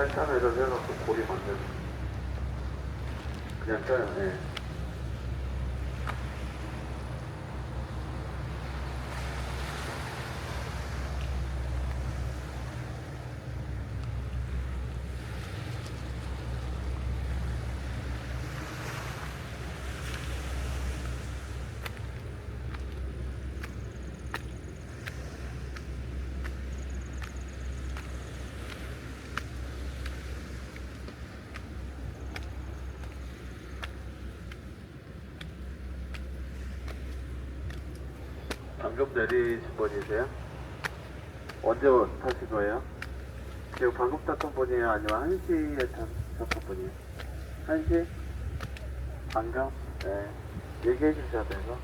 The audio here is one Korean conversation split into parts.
8탄을 해갖고 고리 만들고 그냥 쪄요. 예. 방금 내리신 분이세요? 언제 타신 거예요? 지금 방금 탔던 분이에요? 아니면 1시에 탔던 분이에요? 1시? 방금? 네. 얘기해 주셔야 돼서.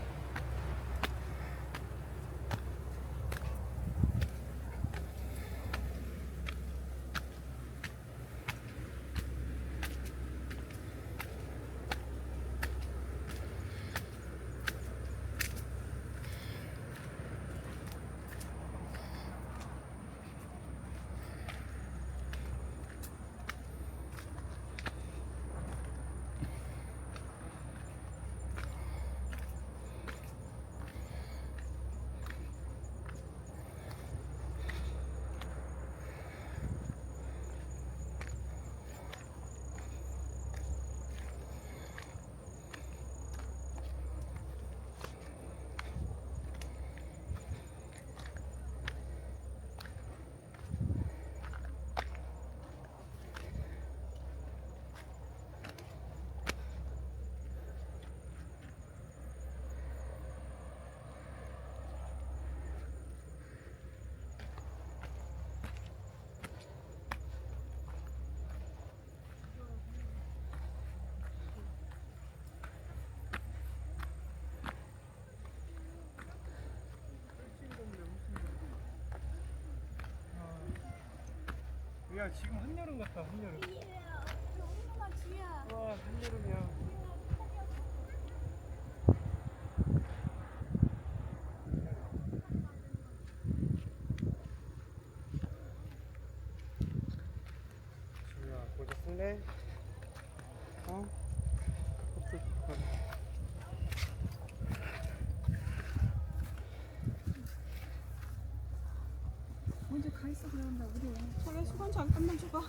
야 지금 한여름 같다. 한여름. 엄마 지야. 와 한여름이야. 지우야 모자 쓸래? 어? 먼저 가 있어 그런다 우리. 저래 수건 잠깐만 줘봐.